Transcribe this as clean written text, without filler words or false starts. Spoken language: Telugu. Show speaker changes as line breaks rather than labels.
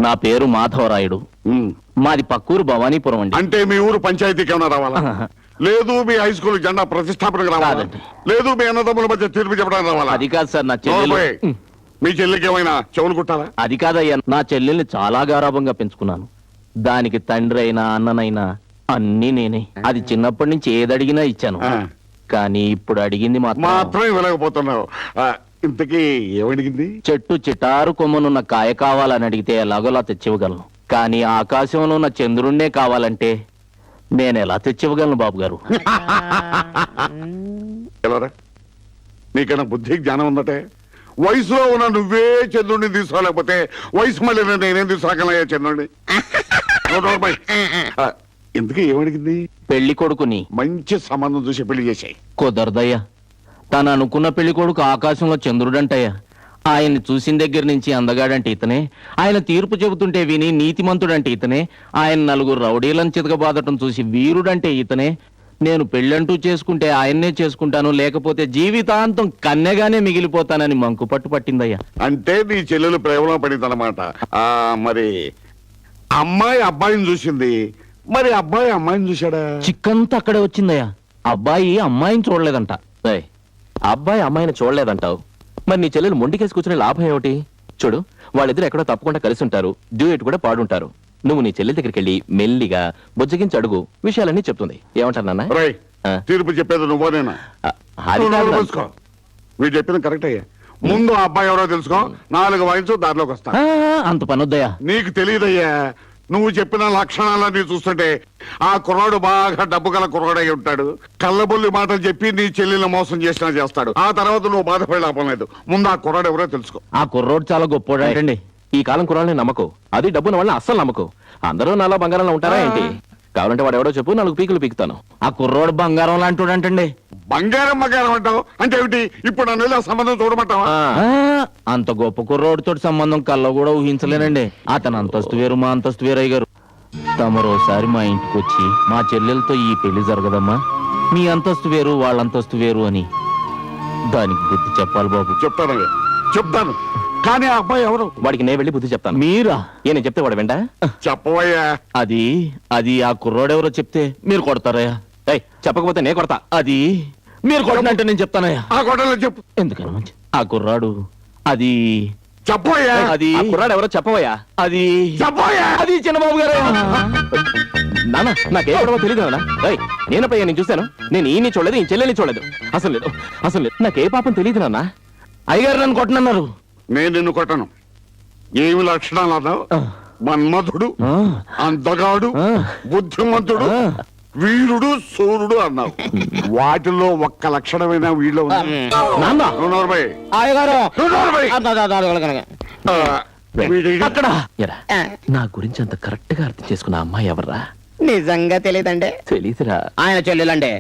నా పేరు మాధవరాయుడు. మాది పక్కూరు భవానీపురం అండి.
అంటే మీ ఊరు పంచాయతీకి ఏమైనా రావాలా? లేదు మీ హై స్కూల్ జెండా ప్రతిష్టాపనకు రావాలా?
కాదండి.
లేదు మీ అన్నదమ్ముల మధ్య తీర్పు చెప్పడానికి రావాలా?
అది కాదు సార్, నా చెల్లెలు.
మీ చెల్లికి ఏమైనా చెవులు కుట్టాలా?
అది కాదయ్యా, నా చెల్లెల్ని చాలా గారాభంగా పెంచుకున్నాను. దానికి తండ్రి అయినా అన్ననైనా అన్నీ నేనే. అది చిన్నప్పటి నుంచి ఏదడిగినా ఇచ్చాను. కానీ ఇప్పుడు అడిగింది
మాత్రం ఇవ్వలేకపోతున్నావు. ఇంతకీ ఏమడిగింది?
చెట్టు చిటారు కొమ్మనున్న కాయ కావాలని అడిగితే ఎలాగోలా తెచ్చివ్వగలను. కానీ ఆకాశంలో ఉన్న చంద్రుణ్ణే కావాలంటే నేను ఎలా తెచ్చివ్వగలను బాబు గారు?
నీకన్నా బుద్ధి జ్ఞానం ఉందటే. వయసులో ఉన్న నువ్వే చంద్రుడిని తీసుకోలేకపోతే వయసు మళ్ళీ నేనేం తీసుకోగలయ్యా చంద్రుడిని? ఎందుకు ఏమడిగింది?
పెళ్లి కొడుకుని
మంచి సంబంధం చూసి పెళ్లి చేసాయి.
కుదరదయ్యా. తను అనుకున్న పెళ్లి కొడుకు ఆకాశంలో చంద్రుడంటయ్యా. ఆయన్ని చూసిన దగ్గర నుంచి అందగాడంటే ఇతనే, ఆయన తీర్పు చెబుతుంటే విని నీతిమంతుడంటే ఇతనే, ఆయన నలుగురు రౌడీలను చితకబాదటం చూసి వీరుడంటే ఇతనే. నేను పెళ్ళంటూ చేసుకుంటే ఆయన్నే చేసుకుంటాను, లేకపోతే జీవితాంతం కన్నెగానే మిగిలిపోతానని మంకు పట్టు పట్టిందయ్యా.
అంటే నీ చెల్లెలు ప్రేమలో పడిందన్నమాట. మరి అమ్మాయి అబ్బాయిని చూసింది, మరి అబ్బాయి అమ్మాయిని చూశాడా?
చిక్కంతా అక్కడే వచ్చిందయ్యా. అబ్బాయి అమ్మాయిని చూడలేదంట. అబ్బాయి అమ్మాయిని చూడలేదంటావు, మరి నీ చెల్లెలు మొండికేసి కూర్చునే లాభం ఏమిటి? చూడు, వాళ్ళిద్దరు ఎక్కడో తప్పకుండా కలిసి ఉంటారు, డ్యూయట్ కూడా పాడుంటారు. నువ్వు నీ చెల్లెల దగ్గరికి వెళ్ళి మెల్లిగా బుజ్జగించి అడుగు, విషయాలన్నీ చెప్తుంది. ఏమంటారు నాన్న?
తీర్పు చెప్పేది నువ్వేనా? వీడు చెప్పింది కరెక్ట్ అయ్యా. ముందు ఆ అబ్బాయి ఎవరో తెలుసుకో, 4 వయసు దారిలోకి వస్తా.
అంత పనొద్దయ్యా.
నీకు తెలియదయ్యా. నువ్వు చెప్పిన లక్షణాలన్నీ చూస్తుంటే ఆ కుర్రాడు బాగా డబ్బు గల కుర్రాడై ఉంటాడు. కళ్ళబొల్లి మాటలు చెప్పి నీ చెల్లెల్ని మోసం చేసినా చేస్తాడు. ఆ తర్వాత నువ్వు బాధపడే లాభం లేదు. ముందు ఆ కుర్రాడు ఎవరో తెలుసుకో.
ఆ కుర్రోడు చాలా గొప్పోడండి. ఈ కాలం కుర్రాడిని నమ్మకు, అది డబ్బున వాళ్ళని అస్సలు నమ్మకు. అందరూ నాలా బంగారంలో ఉంటారా ఏంటి? కావాలంటే వాడు ఎవడో చెప్పు, 4 పీకులు పీకుతాను. ఆ కుర్రోడు బంగారం లాంటి.
బంగారం అంటావు అంటే ఏమిటి? ఇప్పుడు నన్ను సంబంధం చూడమంటావా?
అంత గొప్ప కుర్రోడితో సంబంధం కల్లో కూడా ఊహించలేనండి. అతను అంతస్తు వేరు, మా అంతస్తు వేరు అయ్యారు. తమరోసారి మా ఇంటికి వచ్చి మా చెల్లెలతో ఈ పెళ్లి జరగదమ్మా, మీ అంతస్తు వేరు వాళ్ళ అంతస్తు వేరు అని దానికి బుద్ధి చెప్పాలి బాబు.
చెప్తాను కానీ ఆ అబ్బాయి ఎవరు?
వాడికి నేను వెళ్ళి బుద్ధి చెప్తాను. మీరా? నేను చెప్తే వాడు వెంట
చెప్పవయ్యా.
అది ఆ కుర్రోడెవరో చెప్తే మీరు కొడతారయ్యా. చెప్పకపోతే నేను కొడతా. అది మీరు కొట్టినట్టు నేను చెప్తానయ్యా.
ఆ కొట్టలో చెప్పు.
ఎందుకని మంచి ఆ కుర్రాడు అది
చెప్పోయా.
అది కుర్రాడు ఎవరో చెప్పవయ్యా. అది
చెప్పోయా.
అది చిన్నబాబు గారు. నాన్న నాకే గొడవ తెలియదు నాన్న. నేనపయ్యా, నేను చూశాను. నేను ఈయన్ని చూడలేదు, ఈ చెల్లెని చూడలేదు. అసలు లేదు. నాకే పాపం తెలియదు నాన్న. అయ్యగారు నన్ను కొట్టనన్నారు.
నేను నిన్ను కొట్టను. ఏమి లక్షణాలు అన్నావు? మన్మధుడు, అందగాడు, బుద్ధిమంతుడు, వీరుడు, సూర్యుడు అన్నావు. వాటిలో ఒక్క లక్షణమైన వీళ్ళు
నా గురించి అంత కరెక్ట్ గా అర్థం చేసుకున్న అమ్మాయి ఎవర్రా?
నిజంగా తెలియదండి.
తెలీదురా.
ఆయన చెల్లెలండి.